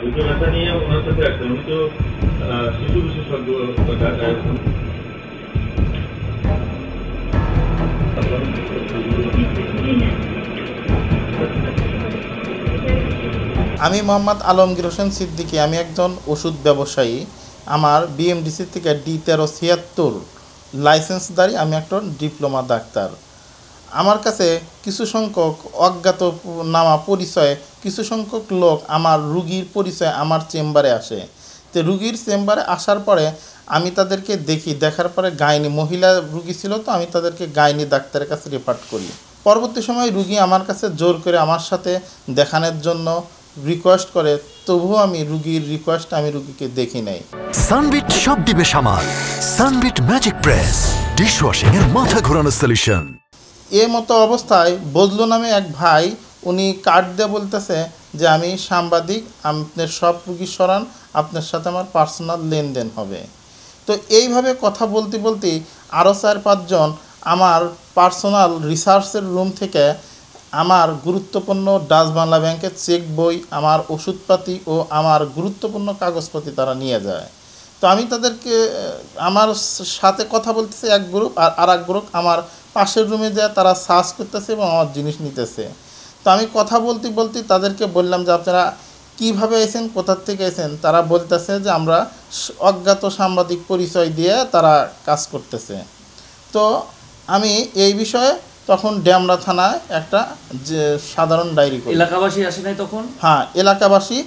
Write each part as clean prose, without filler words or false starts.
বুকে ব্যথা নিয়ে ওনার সাথে আসছেন, উনি তো শিশু বিশেষজ্ঞ ঢাকায়। আমি মোহাম্মদ আলমগীর হোসেন সিদ্দিকী। আমি একজন ওষুধ ব্যবসায়ী। আমার বিএমডিসি থেকে D1376 লাইসেন্সধারী আমি একটা ডিপ্লোমা ডাক্তার। আমার কাছে কিছু সংখ্যক অজ্ঞাতনামা পরিচয়ে কিছু সংখ্যক লোক আমার রুগীর পরিচয়ে আমার চেম্বারে আসে। তো রুগীর চেম্বারে আসার পরে আমি তাদেরকে দেখি, দেখার পরে গাইনি মহিলা রুগী ছিল, তো আমি তাদেরকে গাইনি ডাক্তারের কাছে রেফার করি। পরবর্তী সময় রুগী আমার কাছে জোর করে আমার সাথে দেখানোর জন্য রিকোয়েস্ট করে, তবুও আমি রুগীর রিকোয়েস্ট আমি রুগীকে দেখি নাই। সানবিট সব দিবে সামাল। সানবিট ম্যাজিক প্রেস ডিশওয়াশিং এর মাথা ঘোরানো সলিউশন। এ মতো অবস্থায় বজলু নামে এক ভাই, উনি কার্ড দিয়ে বলতেছে যে আমি সাংবাদিক, আপনার সব রুগী সরান, আপনার সাথে আমার পার্সোনাল লেনদেন হবে। তো এইভাবে কথা বলতে বলতে আরও 4-5 জন আমার পার্সোনাল রিসার্চের রুম থেকে আমার গুরুত্বপূর্ণ ডাচ বাংলা ব্যাংকের চেক বই, আমার ওষুধপাতি ও আমার গুরুত্বপূর্ণ কাগজপাতি তারা নিয়ে যায়। তো আমি তাদেরকে, আমার সাথে কথা বলতেছে এক গ্রুপ, আর এক গ্রুপ আমার পাশের রুমে যায়, তারা সার্চ করতেছে এবং আমার জিনিস নিতেছে। তো আমি কথা বলতে বলতে তাদেরকে বললাম যে আপনারা কীভাবে এসেছেন, কোথার থেকে এসেছেন। তারা বলতেছে যে আমরা অজ্ঞাত সাংবাদিক পরিচয় দিয়ে তারা কাজ করতেছে। তো আমি এই বিষয়ে তখন ডেমরা থানায় একটা যে সাধারণ ডায়েরি করি। এলাকাবাসী আসে নাই তখন? হ্যাঁ, এলাকাবাসী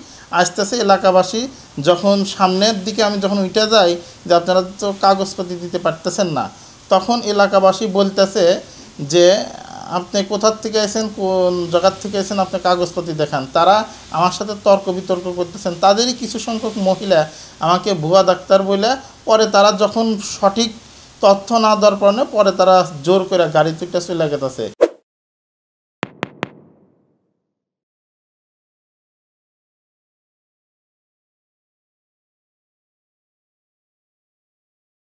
আসতেছে। এলাকাবাসী যখন সামনের দিকে আমি যখন উঠে যাই যে আপনারা তো কাগজপাতি দিতে পারতেছেন না, তখন এলাকাবাসী বলতেছে যে আপনি কোথার থেকে এসেছেন, কোন জায়গার থেকে এসেছেন, আপনি কাগজপাতি দেখান। তারা আমার সাথে তর্ক বিতর্ক করতেছেন। তাদেরই কিছু সংখ্যক মহিলা আমাকে ভুয়া ডাক্তার বলে, পরে তারা যখন সঠিক তথ্য না দেওয়ার কারণে পরে তারা জোর করে গাড়ি থেকে চলে গেছে।